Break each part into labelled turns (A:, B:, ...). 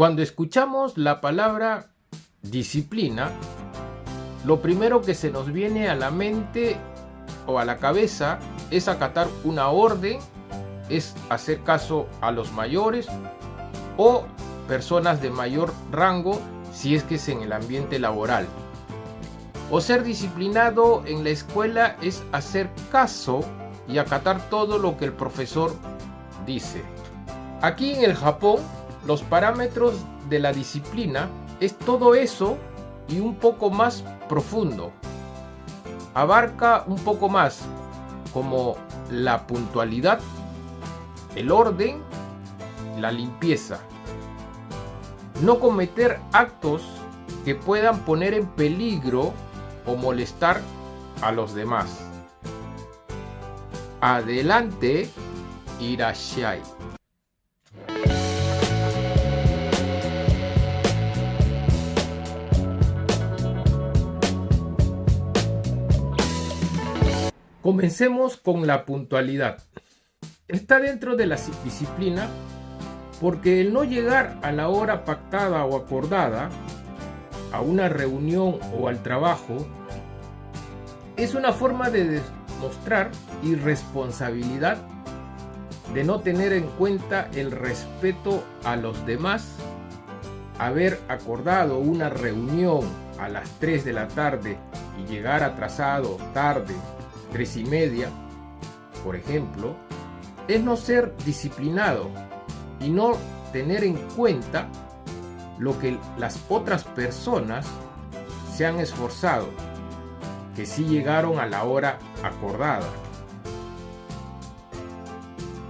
A: Cuando escuchamos la palabra disciplina, lo primero que se nos viene a la mente o a la cabeza es acatar una orden, es hacer caso a los mayores o personas de mayor rango si es que es en el ambiente laboral. O ser disciplinado en la escuela es hacer caso y acatar todo lo que el profesor dice. Aquí en el Japón, los parámetros de la disciplina es todo eso y un poco más profundo. Abarca un poco más, como la puntualidad, el orden, la limpieza. No cometer actos que puedan poner en peligro o molestar a los demás. Adelante, irashai. Comencemos con la puntualidad. Está dentro de la disciplina porque el no llegar a la hora pactada o acordada a una reunión o al trabajo es una forma de demostrar irresponsabilidad, de no tener en cuenta el respeto a los demás, haber acordado una reunión a las 3 de la tarde y llegar atrasado tarde, 3:30, por ejemplo, es no ser disciplinado y no tener en cuenta lo que las otras personas se han esforzado, que sí llegaron a la hora acordada.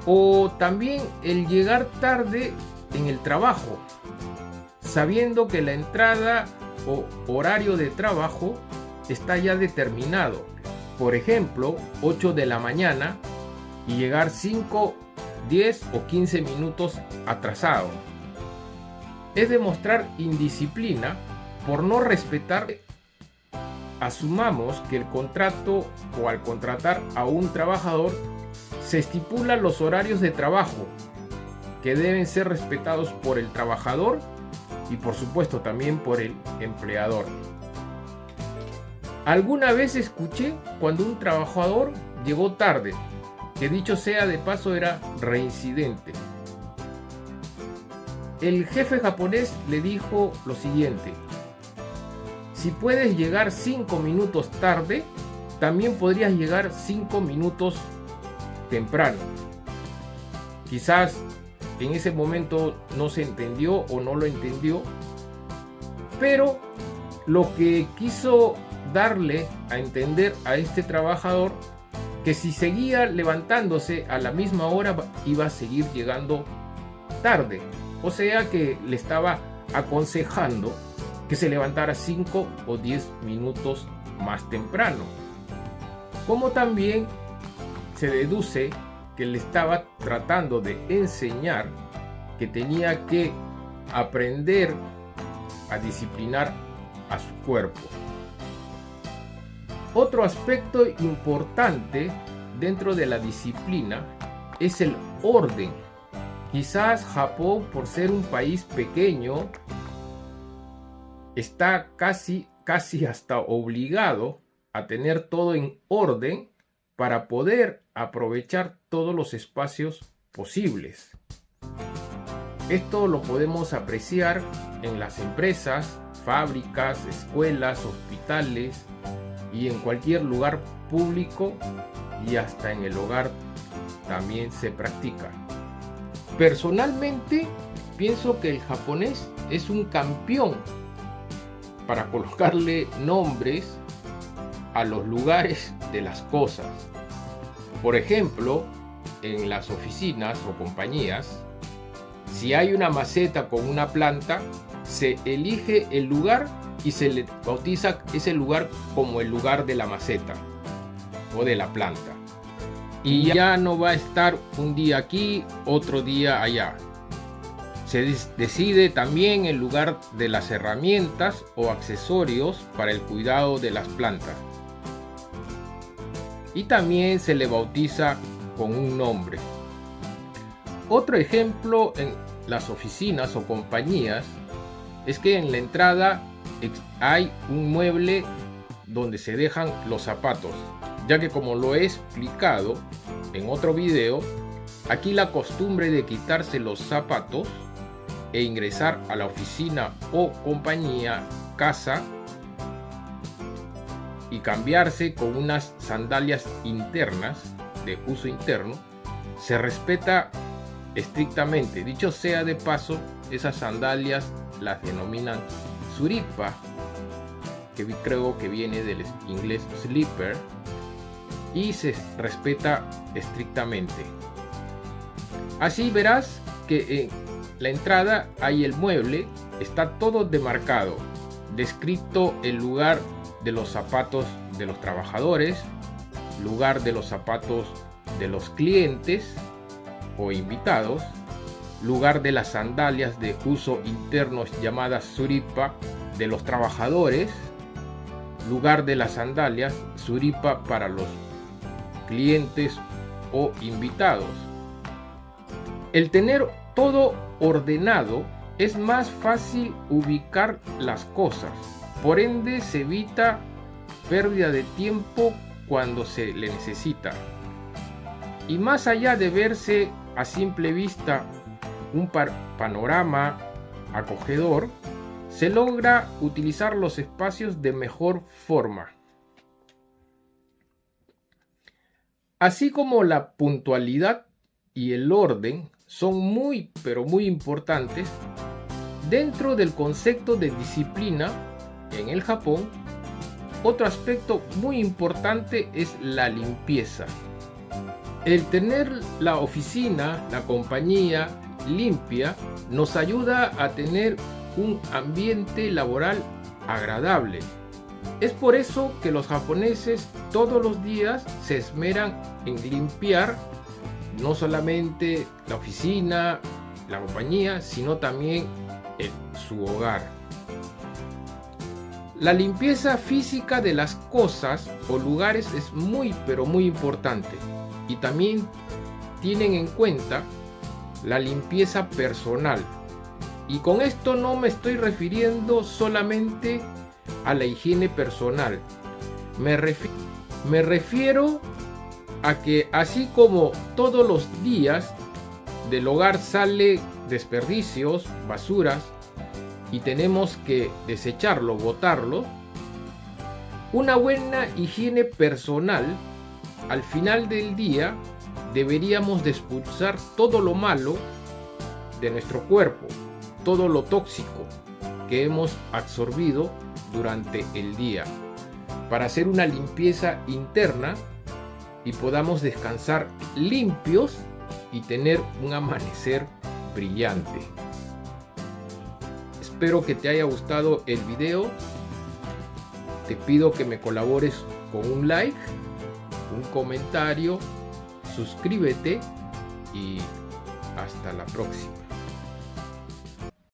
A: O también el llegar tarde en el trabajo, sabiendo que la entrada o horario de trabajo está ya determinado. Por ejemplo, 8 de la mañana y llegar 5, 10 o 15 minutos atrasado. Es demostrar indisciplina por no respetar. Asumamos que el contrato o al contratar a un trabajador se estipulan los horarios de trabajo que deben ser respetados por el trabajador y por supuesto también por el empleador. Alguna vez escuché cuando un trabajador llegó tarde, que dicho sea de paso era reincidente. El jefe japonés le dijo lo siguiente: si puedes llegar 5 minutos tarde, también podrías llegar 5 minutos temprano. Quizás en ese momento no se entendió o no lo entendió, pero lo que quiso darle a entender a este trabajador que si seguía levantándose a la misma hora iba a seguir llegando tarde. O sea que le estaba aconsejando que se levantara 5 o 10 minutos más temprano. Como también se deduce que le estaba tratando de enseñar que tenía que aprender a disciplinar a su cuerpo. Otro aspecto importante dentro de la disciplina es el orden. Quizás Japón, por ser un país pequeño, está casi hasta obligado a tener todo en orden para poder aprovechar todos los espacios posibles. Esto lo podemos apreciar en las empresas, fábricas, escuelas, hospitales y en cualquier lugar público, y hasta en el hogar también se practica. Personalmente pienso que el japonés es un campeón para colocarle nombres a los lugares de las cosas. Por ejemplo, en las oficinas o compañías, si hay una maceta con una planta, se elige el lugar y se le bautiza ese lugar como el lugar de la maceta o de la planta. Y ya no va a estar un día aquí, otro día allá. Se decide también el lugar de las herramientas o accesorios para el cuidado de las plantas. Y también se le bautiza con un nombre. Otro ejemplo las oficinas o compañías es que en la entrada hay un mueble donde se dejan los zapatos, ya que como lo he explicado en otro video, aquí la costumbre de quitarse los zapatos e ingresar a la oficina o compañía, casa, y cambiarse con unas sandalias internas de uso interno, se respeta estrictamente. Dicho sea de paso, esas sandalias las denominan suripa, que creo que viene del inglés slipper, y se respeta estrictamente. Así verás que en la entrada hay el mueble, está todo demarcado, descrito el lugar de los zapatos de los trabajadores, lugar de los zapatos de los clientes o invitados, lugar de las sandalias de uso interno llamadas suripa de los trabajadores, lugar de las sandalias suripa para los clientes o invitados. El tener todo ordenado es más fácil ubicar las cosas, por ende se evita pérdida de tiempo cuando se le necesita. Y más allá de verse a simple vista un panorama acogedor, se logra utilizar los espacios de mejor forma. Así como la puntualidad y el orden son muy pero muy importantes, dentro del concepto de disciplina en el Japón, otro aspecto muy importante es la limpieza. El tener la oficina, la compañía limpia nos ayuda a tener un ambiente laboral agradable. Es por eso que los japoneses todos los días se esmeran en limpiar no solamente la oficina, la compañía, sino también su hogar. La limpieza física de las cosas o lugares es muy pero muy importante, y también tienen en cuenta la limpieza personal. Y con esto no me estoy refiriendo solamente a la higiene personal. Me refiero a que así como todos los días del hogar sale desperdicios, basuras, y tenemos que desecharlo, botarlo, una buena higiene personal, al final del día deberíamos de expulsar todo lo malo de nuestro cuerpo, todo lo tóxico que hemos absorbido durante el día, para hacer una limpieza interna y podamos descansar limpios y tener un amanecer brillante. Espero que te haya gustado el video. Te pido que me colabores con un like, un comentario, suscríbete y hasta la próxima.